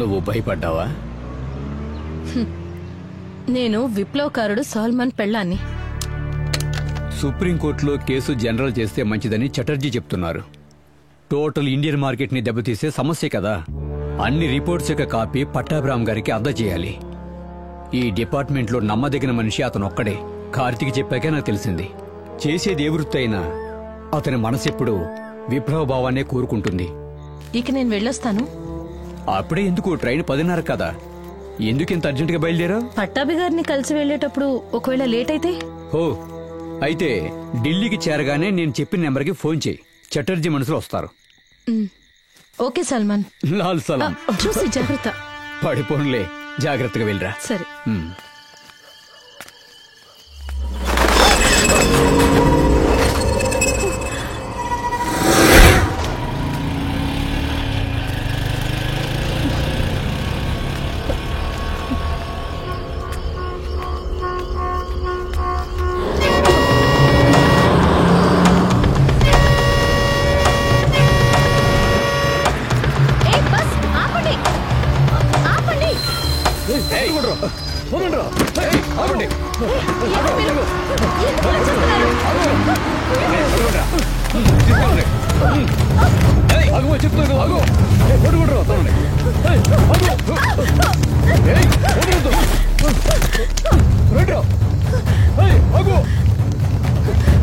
నువ్వు భయపడ్డావా? నేను విప్లవకారుడు సాల్మన్ పెళ్ళాన్ని. సుప్రీంకోర్టులో కేసు జనరల్ చేస్తే మంచిదని చటర్జీ చెప్తున్నారు. టోటల్ ఇండియన్ మార్కెట్ ని దెబ్బతీసే సమస్య కదా. అన్ని రిపోర్ట్స్ యొక్క కాపీ పట్టాభిరామ్ గారికి అందజేయాలి. ఈ డిపార్ట్మెంట్లో నమ్మదగిన మనిషి అతను ఒక్కడే. కార్తీక్ చెప్పాకే నాకు తెలిసింది. చేసేది ఏ వృత్తి అయినా అతని మనసెప్పుడు విప్లవ భావాన్నే కోరుకుంటుంది. ఇక నేను వెళ్ళొస్తాను. అప్పుడే ఎందుకు? ట్రైన్ 10:30 కదా. ఎందుకింత అర్జెంటుగా బయలుదేరా? పట్టాభి గారిని కలిసి వెళ్లేటప్పుడు ఒకవేళ లేట్ అయితే? ఓ, అయితే ఢిల్లీకి చేరగానే నేను చెప్పిన నెంబర్కి ఫోన్ చేయి. చటర్జీ మనుషులు వస్తారు. ఓకే సల్మాన్. లాల్ సలాం. చూసి జాగ్రత్త. పడిపోన్లే, జాగ్రత్తగా వెళ్ళరా. సరే.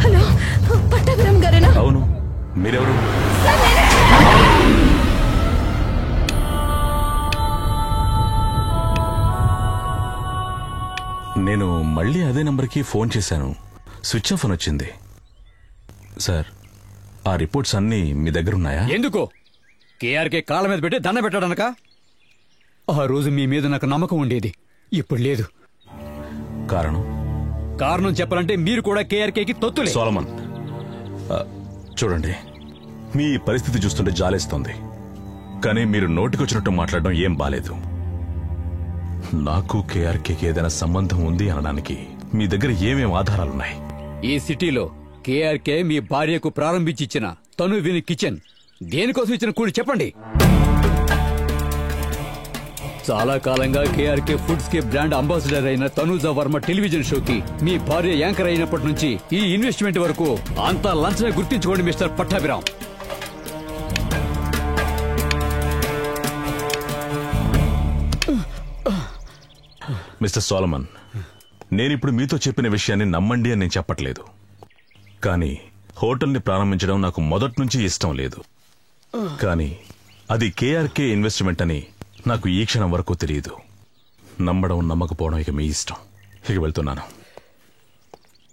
హలో, పట్టాభిరామ్ గారేనా? అవును, మీరెవరు? నేను మళ్ళీ అదే నంబర్కి ఫోన్ చేశాను. స్విచ్ ఆఫ్ అని వచ్చింది. సార్, ఆ రిపోర్ట్స్ అన్నీ మీ దగ్గర ఉన్నాయా? ఎందుకు? కేఆర్కే కాళ్ళ మీద పెట్టి దండ పెట్టాడనక? ఆ రోజు మీ మీద నాకు నమ్మకం ఉండేది, ఇప్పుడు లేదు. కారణం చెప్పాలంటే మీరు కూడా కేఆర్కేకి తొత్తులే. సోలమన్, చూడండి, మీ పరిస్థితి చూస్తుంటే జాలేస్తోంది. కానీ మీరు నోటికొచ్చినట్టు మాట్లాడడం ఏం బాలేదు. నాకు కేఆర్కేకి ఏదైనా సంబంధం ఉంది అనడానికి మీ దగ్గర ఏమేం ఆధారాలున్నాయి? ఈ సిటీలో కేఆర్కే మీ భార్యకు ప్రారంభించిన తనువిని కిచెన్ దేనికోసం ఇచ్చిన కూలి చెప్పండి. చాలా కాలంగా కేఆర్కే ఫుడ్స్ కి బ్రాండ్ అంబాసిడర్ అయిన తనూజా వర్మ టెలివిజన్ షోకి మీ భార్య యాంకర్ అయినప్పటి నుంచి ఈ ఇన్వెస్ట్మెంట్ వరకు అంతా లంచమే గుర్తించుకోండి మిస్టర్ పట్టాభిరామ్. మిస్టర్ సోలమన్, నేనిప్పుడు మీతో చెప్పిన విషయాన్ని నమ్మండి అని నేను చెప్పట్లేదు. కానీ హోటల్ని ప్రారంభించడం నాకు మొదటి నుంచి ఇష్టం లేదు. కానీ అది కేఆర్కే ఇన్వెస్ట్మెంట్ అని నాకు ఈ క్షణం వరకు తెలియదు. నమ్మడం నమ్మకపోవడం ఇక మీ ఇష్టం. ఇక వెళ్తున్నాను.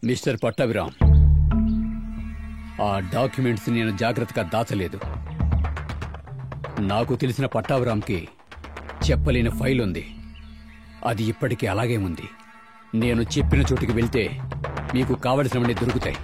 మిస్టర్ పట్టాభిరామ్, ఆ డాక్యుమెంట్స్ నేను జాగ్రత్తగా దాచలేదు. నాకు తెలిసిన పట్టాభిరామ్కి చెప్పలేని ఫైల్ ఉంది. అది ఇప్పటికీ అలాగే ఉంది. నేను చెప్పిన చోటుకి వెళ్తే మీకు కావలసినవన్నీ దొరుకుతాయి.